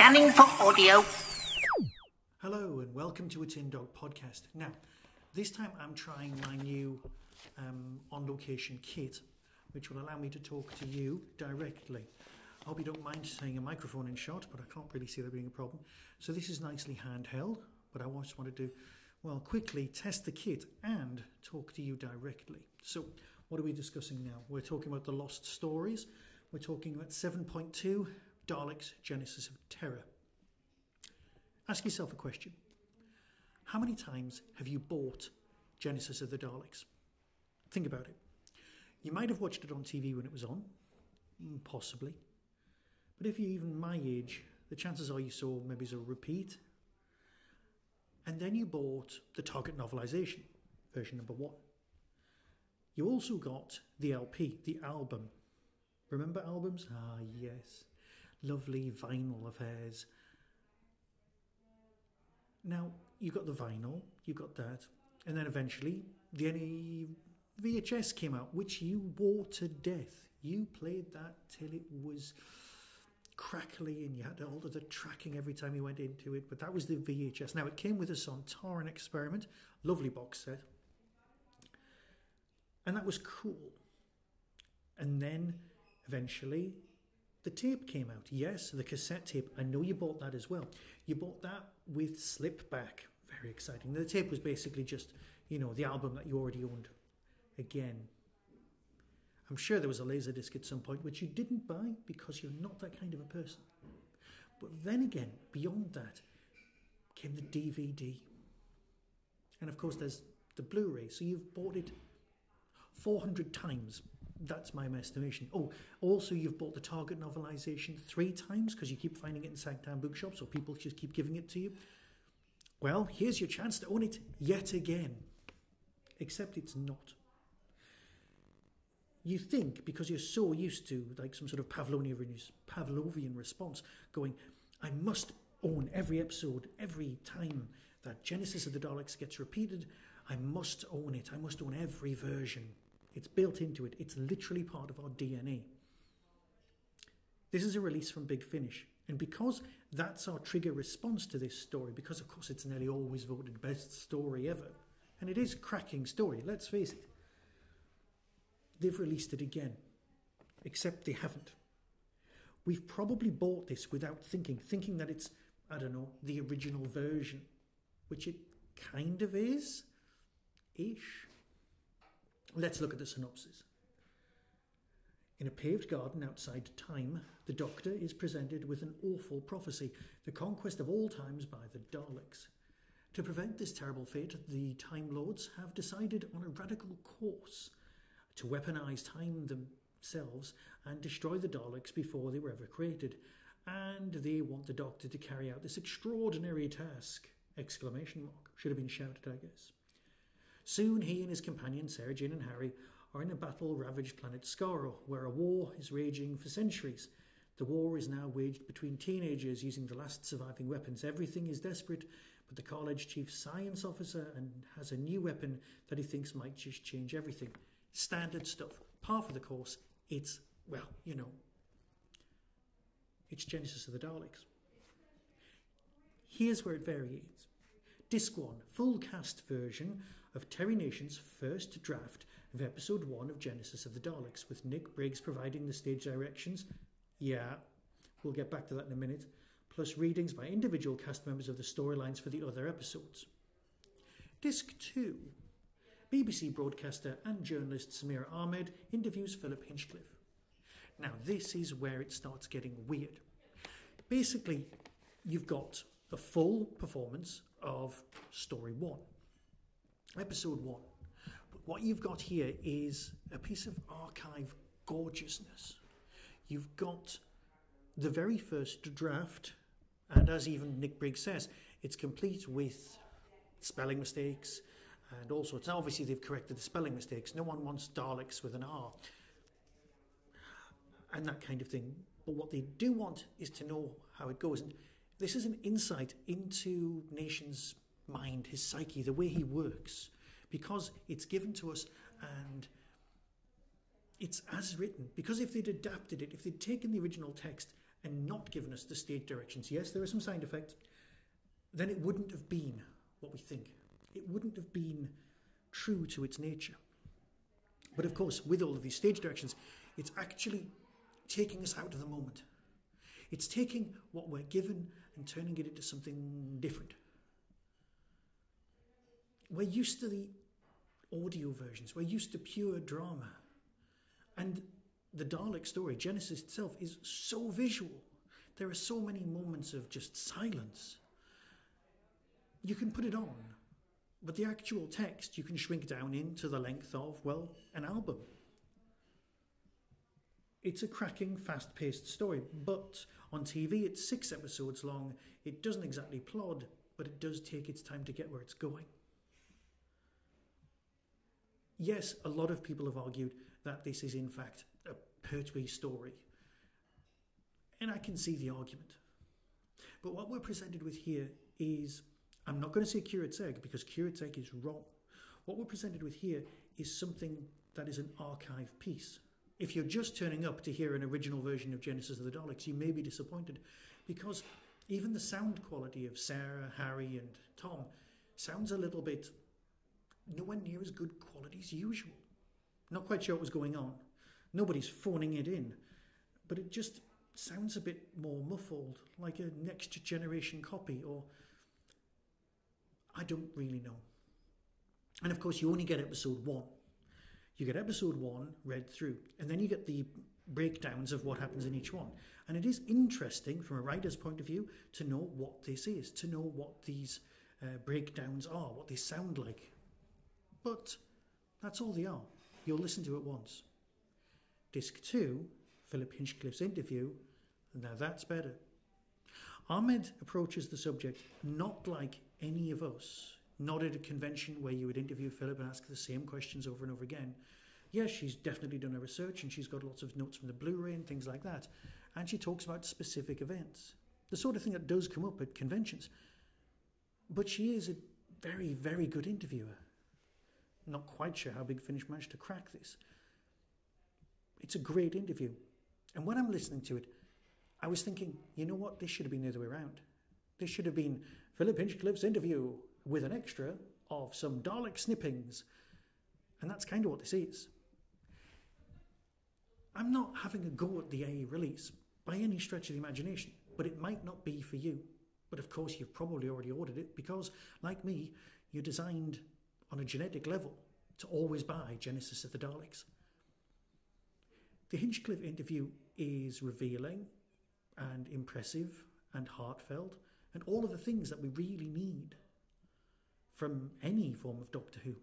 Scanning for audio. Hello and welcome to a Tin Dog podcast. Now, this time I'm trying my new on-location kit, which will allow me to talk to you directly. I hope you don't mind saying a microphone in shot, but I can't really see there being a problem. So this is nicely handheld, but I just want to do, well, quickly test the kit and talk to you directly. So what are we discussing now? We're talking about the Lost Stories. We're talking about 7.2, Daleks, Genesis of Terror. Ask yourself a question. How many times have you bought Genesis of the Daleks? Think about it. You might have watched it on TV when it was on, possibly. But if you're even my age, the chances are you saw maybe as a repeat. And then you bought the Target novelisation, version number 1. You also got the LP, the album. Remember albums? Ah, yes. Lovely vinyl affairs. Now, you got the vinyl, you got that, and then eventually the VHS came out, which you wore to death. You played that till it was crackly and you had to alter the tracking every time you went into it, but that was the VHS. Now, it came with a Sontaran Experiment, lovely box set, and that was cool. And then, eventually, the tape came out. Yes, the cassette tape. I know you bought that as well. You bought that with Slipback. Very exciting. The tape was basically just, the album that you already owned. Again, I'm sure there was a Laserdisc at some point, which you didn't buy because you're not that kind of a person. But then again, beyond that, came the DVD. And of course, there's the Blu-ray. So you've bought it 400 times. That's my estimation. Oh, also you've bought the Target novelisation 3 times because you keep finding it in second-hand bookshops or people just keep giving it to you. Well, here's your chance to own it yet again. Except it's not. You think, because you're so used to like some sort of Pavlovian response, going, I must own every episode, every time that Genesis of the Daleks gets repeated, I must own it. I must own every version. It's built into it. It's literally part of our DNA. This is a release from Big Finish. And because that's our trigger response to this story, because of course it's nearly always voted best story ever, and it is a cracking story, let's face it, they've released it again. Except they haven't. We've probably bought this without thinking that it's, I don't know, the original version, which it kind of is, ish. Let's look at the synopsis. In a paved garden outside Time, the Doctor is presented with an awful prophecy, the conquest of all times by the Daleks. To prevent this terrible fate, the Time Lords have decided on a radical course to weaponise time themselves and destroy the Daleks before they were ever created. And they want the Doctor to carry out this extraordinary task! Exclamation mark. Should have been shouted, I guess. Soon he and his companions, Sarah Jane and Harry, are in a battle-ravaged planet Skaro, where a war is raging for centuries. The war is now waged between teenagers using the last surviving weapons. Everything is desperate, but the college chief science officer has a new weapon that he thinks might just change everything. Standard stuff. Par for the course. It's, well, it's Genesis of the Daleks. Here's where it varies. Disc 1, full cast version of Terry Nation's first draft of episode 1 of Genesis of the Daleks, with Nick Briggs providing the stage directions. Yeah, we'll get back to that in a minute. Plus readings by individual cast members of the storylines for the other episodes. Disc 2, BBC broadcaster and journalist Samira Ahmed interviews Philip Hinchcliffe. Now this is where it starts getting weird. Basically, you've got a full performance of story 1. Episode 1. But what you've got here is a piece of archive gorgeousness. You've got the very first draft, and as even Nick Briggs says, it's complete with spelling mistakes and all sorts. Now, obviously, they've corrected the spelling mistakes. No one wants Daleks with an R and that kind of thing. But what they do want is to know how it goes. And this is an insight into Nation's mind, his psyche, the way he works, because it's given to us and it's as written. Because if they'd adapted it, if they'd taken the original text and not given us the stage directions, yes, there are some sound effects, then it wouldn't have been what we think. It wouldn't have been true to its nature. But of course, with all of these stage directions, it's actually taking us out of the moment. It's taking what we're given and turning it into something different. We're used to the audio versions. We're used to pure drama. And the Dalek story, Genesis itself, is so visual. There are so many moments of just silence. You can put it on, but the actual text you can shrink down into the length of, well, an album. It's a cracking, fast-paced story, but on TV it's 6 episodes long. It doesn't exactly plod, but it does take its time to get where it's going. Yes, a lot of people have argued that this is in fact a Pertwee story. And I can see the argument. But what we're presented with here is, I'm not going to say curate's egg because curate's egg is wrong. What we're presented with here is something that is an archive piece. If you're just turning up to hear an original version of Genesis of the Daleks, you may be disappointed because even the sound quality of Sarah, Harry and Tom sounds a little bit nowhere near as good quality as usual. Not quite sure what was going on. Nobody's phoning it in, but it just sounds a bit more muffled, like a next generation copy, or I don't really know. And of course you only get episode 1. You get episode 1 read through, and then you get the breakdowns of what happens in each one. And it is interesting from a writer's point of view to know what this is, to know what these breakdowns are, what they sound like. But that's all they are. You'll listen to it once. Disc 2, Philip Hinchcliffe's interview, now that's better. Ahmed approaches the subject not like any of us, not at a convention where you would interview Philip and ask the same questions over and over again. Yes, she's definitely done her research and she's got lots of notes from the Blu-ray and things like that. And she talks about specific events, the sort of thing that does come up at conventions. But she is a very, very good interviewer. Not quite sure how Big Finish managed to crack this. It's a great interview. And when I'm listening to it, I was thinking, you know what? This should have been the other way around. This should have been Philip Hinchcliffe's interview with an extra of some Dalek snippings. And that's kind of what this is. I'm not having a go at the AA release by any stretch of the imagination, but it might not be for you. But of course, you've probably already ordered it because, like me, you're designed on a genetic level to always buy Genesis of the Daleks. The Hinchcliffe interview is revealing and impressive and heartfelt and all of the things that we really need from any form of Doctor Who.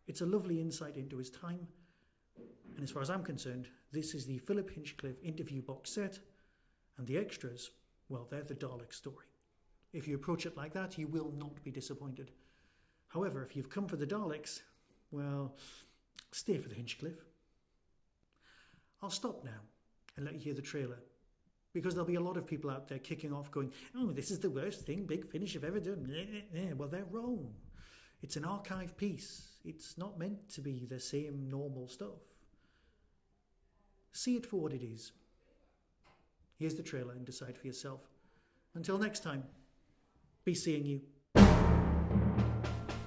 It's a lovely insight into his time, and as far as I'm concerned, this is the Philip Hinchcliffe interview box set, and the extras, well, they're the Dalek story. If you approach it like that, you will not be disappointed. However, if you've come for the Daleks, well, stay for the Hinchcliffe. I'll stop now and let you hear the trailer, because there'll be a lot of people out there kicking off going, oh, this is the worst thing Big Finish have ever done. Well, they're wrong. It's an archive piece. It's not meant to be the same normal stuff. See it for what it is. Here's the trailer and decide for yourself. Until next time, be seeing you.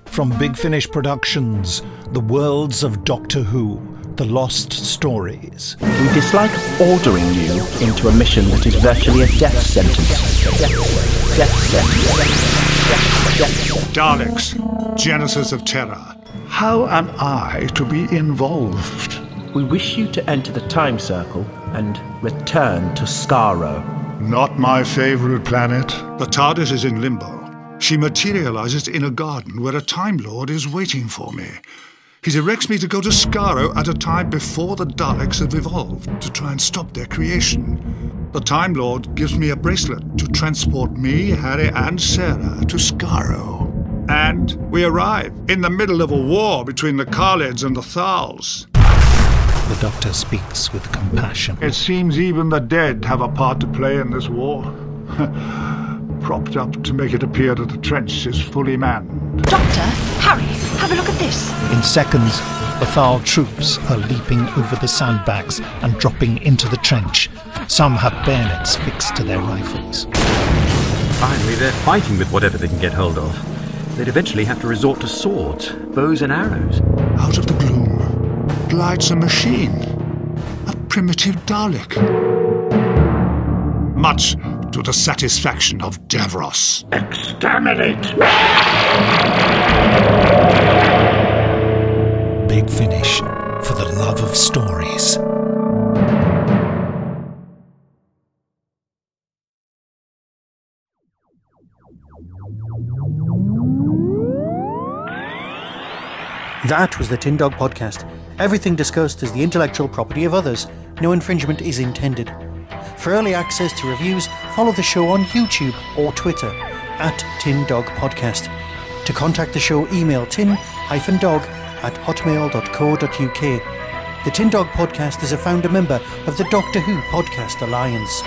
From Big Finish Productions, The Worlds of Doctor Who, The Lost Stories. We dislike ordering you into a mission that is virtually a death sentence. Death sentence. Daleks, Genesis of Terror. How am I to be involved? We wish you to enter the time circle and return to Skaro. Not my favorite planet. The TARDIS is in limbo. She materializes in a garden where a Time Lord is waiting for me. He directs me to go to Skaro at a time before the Daleks have evolved to try and stop their creation. The Time Lord gives me a bracelet to transport me, Harry and Sarah to Skaro. And we arrive in the middle of a war between the Kaleds and the Thals. The Doctor speaks with compassion. It seems even the dead have a part to play in this war. propped up to make it appear that the trench is fully manned. Doctor, Harry, have a look at this. In seconds, the Thal troops are leaping over the sandbags and dropping into the trench. Some have bayonets fixed to their rifles. Finally, they're fighting with whatever they can get hold of. They'd eventually have to resort to swords, bows and arrows. Out of the gloom glides a machine. A primitive Dalek. Much to the satisfaction of Davros. Exterminate! Big Finish, for the love of stories. That was the Tin Dog Podcast. Everything discussed is the intellectual property of others. No infringement is intended. For early access to reviews, follow the show on YouTube or Twitter @Tin Dog Podcast. To contact the show, email tin-dog@hotmail.co.uk. The Tin Dog Podcast is a founder member of the Doctor Who Podcast Alliance.